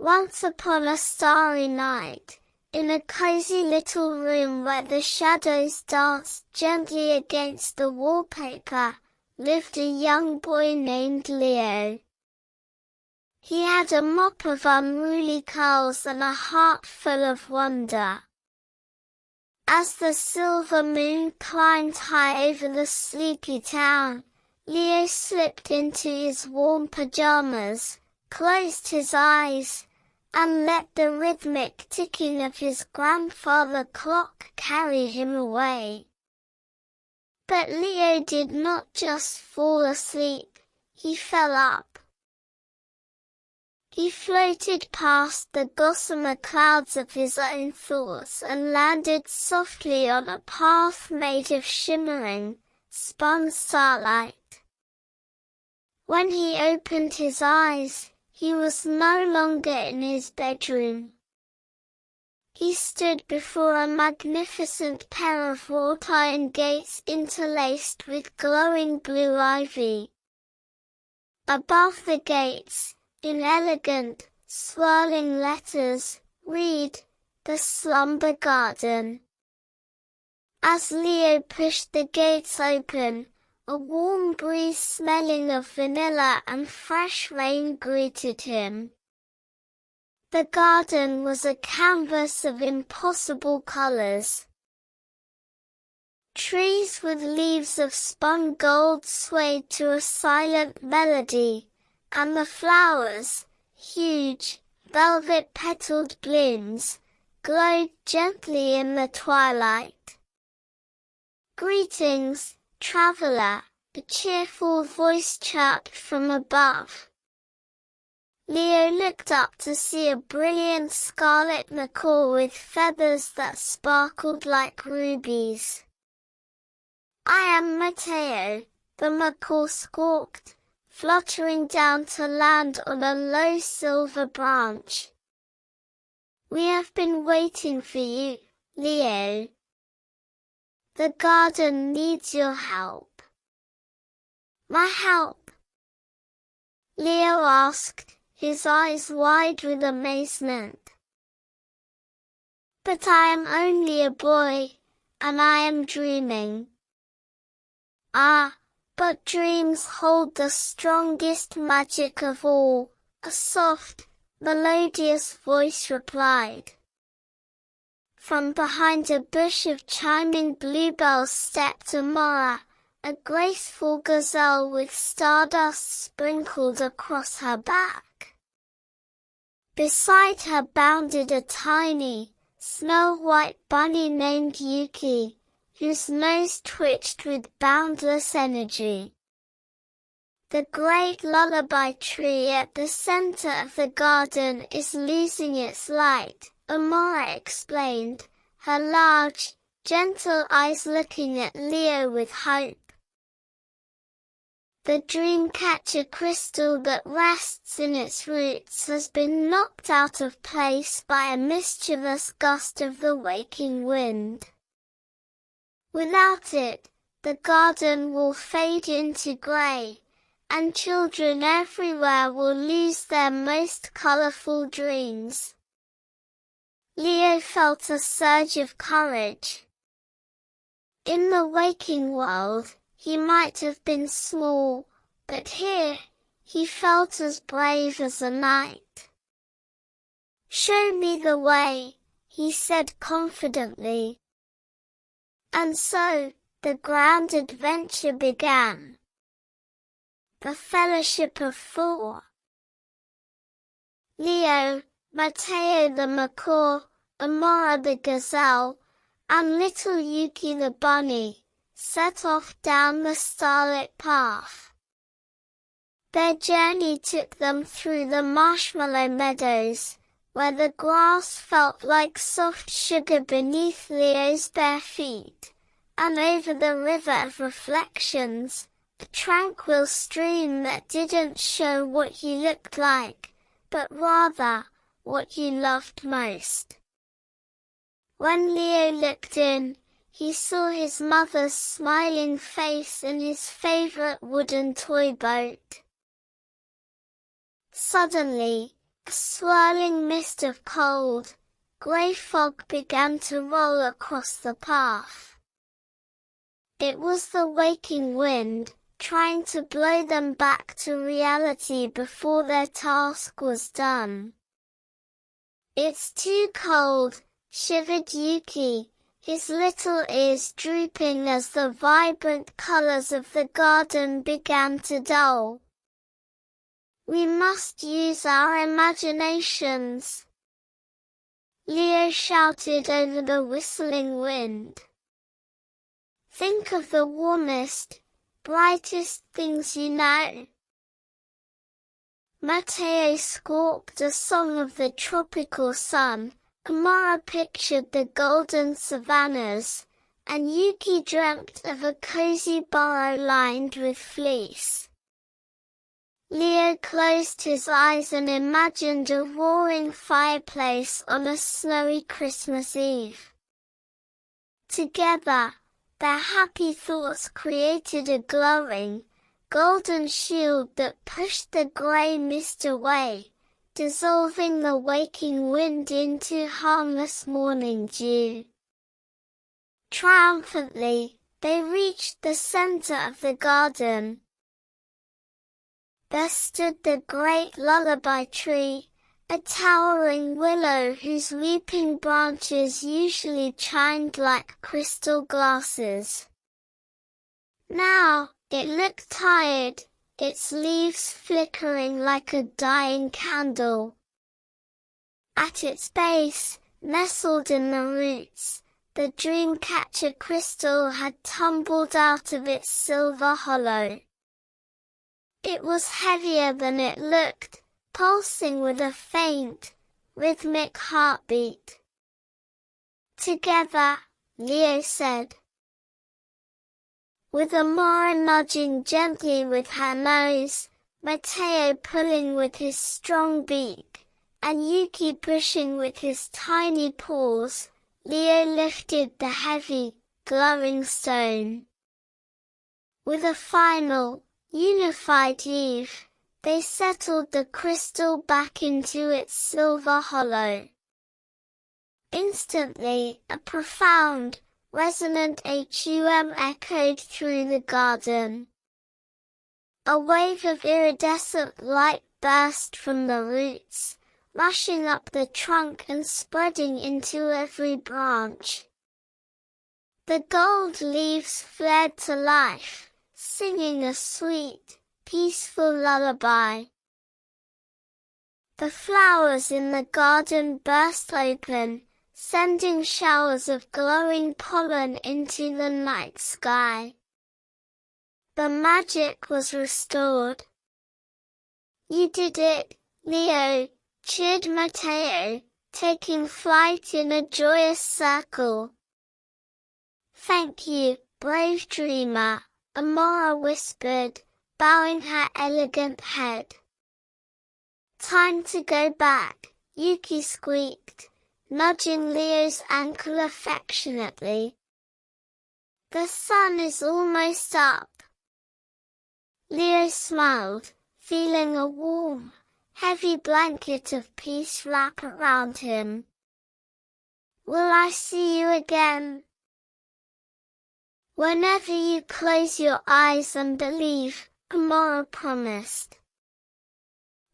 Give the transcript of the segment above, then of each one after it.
Once upon a starry night, in a cozy little room where the shadows danced gently against the wallpaper, lived a young boy named Leo. He had a mop of unruly curls and a heart full of wonder. As the silver moon climbed high over the sleepy town, Leo slipped into his warm pyjamas, closed his eyes, and let the rhythmic ticking of his grandfather clock carry him away. But Leo did not just fall asleep, he fell up. He floated past the gossamer clouds of his own thoughts and landed softly on a path made of shimmering, spun starlight. When he opened his eyes, he was no longer in his bedroom. He stood before a magnificent pair of wrought iron gates interlaced with glowing blue ivy. Above the gates, in elegant, swirling letters, read, "The Slumber Garden." As Leo pushed the gates open, a warm breeze smelling of vanilla and fresh rain greeted him. The garden was a canvas of impossible colors. Trees with leaves of spun gold swayed to a silent melody, and the flowers, huge, velvet-petaled blooms, glowed gently in the twilight. "Greetings, traveler," a cheerful voice chirped from above. Leo looked up to see a brilliant scarlet macaw with feathers that sparkled like rubies. "I am Mateo," the macaw squawked, fluttering down to land on a low silver branch. "We have been waiting for you, Leo. The garden needs your help." "My help?" Leo asked, his eyes wide with amazement. "But I am only a boy, and I am dreaming." "Ah, but dreams hold the strongest magic of all," a soft, melodious voice replied. From behind a bush of chiming bluebells stepped Amara, a graceful gazelle with stardust sprinkled across her back. Beside her bounded a tiny, snow-white bunny named Yuki, whose nose twitched with boundless energy. "The Great Lullaby Tree at the center of the garden is losing its light," Amara explained, her large, gentle eyes looking at Leo with hope. "The Dreamcatcher Crystal that rests in its roots has been knocked out of place by a mischievous gust of the waking wind. Without it, the garden will fade into gray, and children everywhere will lose their most colorful dreams." Leo felt a surge of courage. In the waking world, he might have been small, but here, he felt as brave as a knight. "Show me the way," he said confidently. And so, the grand adventure began. The Fellowship of Four. Leo, Mateo the macaw, Amara the gazelle, and little Yuki the bunny, set off down the starlit path. Their journey took them through the Marshmallow Meadows, where the grass felt like soft sugar beneath Leo's bare feet, and over the River of Reflections, a tranquil stream that didn't show what you looked like, but rather, what you loved most. When Leo looked in, he saw his mother's smiling face and his favorite wooden toy boat. Suddenly, A swirling mist of cold, grey fog began to roll across the path. It was the waking wind, trying to blow them back to reality before their task was done. "It's too cold," shivered Yuki, his little ears drooping as the vibrant colors of the garden began to dull. "We must use our imaginations," Leo shouted over the whistling wind. "Think of the warmest, brightest things you know." Mateo squawked a song of the tropical sun, Amara pictured the golden savannas, and Yuki dreamt of a cozy burrow lined with fleece. Leo closed his eyes and imagined a roaring fireplace on a snowy Christmas Eve. Together, their happy thoughts created a glowing, golden shield that pushed the grey mist away, dissolving the waking wind into harmless morning dew. Triumphantly, they reached the center of the garden. There stood the Great Lullaby Tree, a towering willow whose weeping branches usually chimed like crystal glasses. Now, it looked tired, its leaves flickering like a dying candle. At its base, nestled in the roots, the Dreamcatcher Crystal had tumbled out of its silver hollow. It was heavier than it looked, pulsing with a faint, rhythmic heartbeat. "Together," Leo said. With Amara nudging gently with her nose, Mateo pulling with his strong beak, and Yuki pushing with his tiny paws, Leo lifted the heavy, glowing stone. With a final, unified heave, they settled the crystal back into its silver hollow. Instantly, a profound, resonant hum echoed through the garden. A wave of iridescent light burst from the roots, rushing up the trunk and spreading into every branch. The gold leaves flared to life, singing a sweet, peaceful lullaby. The flowers in the garden burst open, sending showers of glowing pollen into the night sky. The magic was restored. "You did it, Leo," cheered Mateo, taking flight in a joyous circle. "Thank you, brave dreamer," Amara whispered, bowing her elegant head. "Time to go back," Yuki squeaked, nudging Leo's ankle affectionately. "The sun is almost up." Leo smiled, feeling a warm, heavy blanket of peace wrap around him. "Will I see you again?" "Whenever you close your eyes and believe," Amara promised.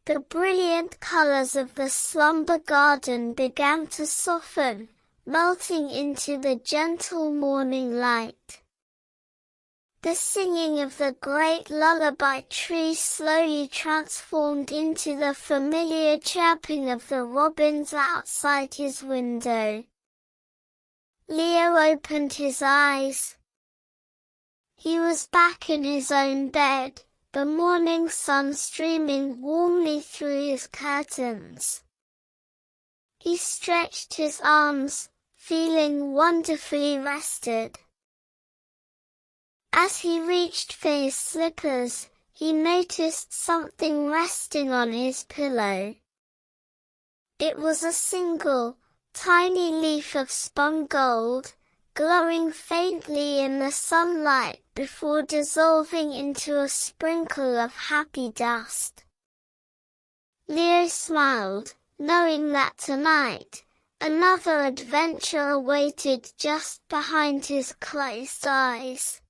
The brilliant colors of the Slumber Garden began to soften, melting into the gentle morning light. The singing of the Great Lullaby Tree slowly transformed into the familiar chirping of the robins outside his window. Leo opened his eyes. He was back in his own bed, the morning sun streaming warmly through his curtains. He stretched his arms, feeling wonderfully rested. As he reached for his slippers, he noticed something resting on his pillow. It was a single, tiny leaf of spun gold, glowing faintly in the sunlight before dissolving into a sprinkle of happy dust. Leo smiled, knowing that tonight, another adventure awaited just behind his closed eyes.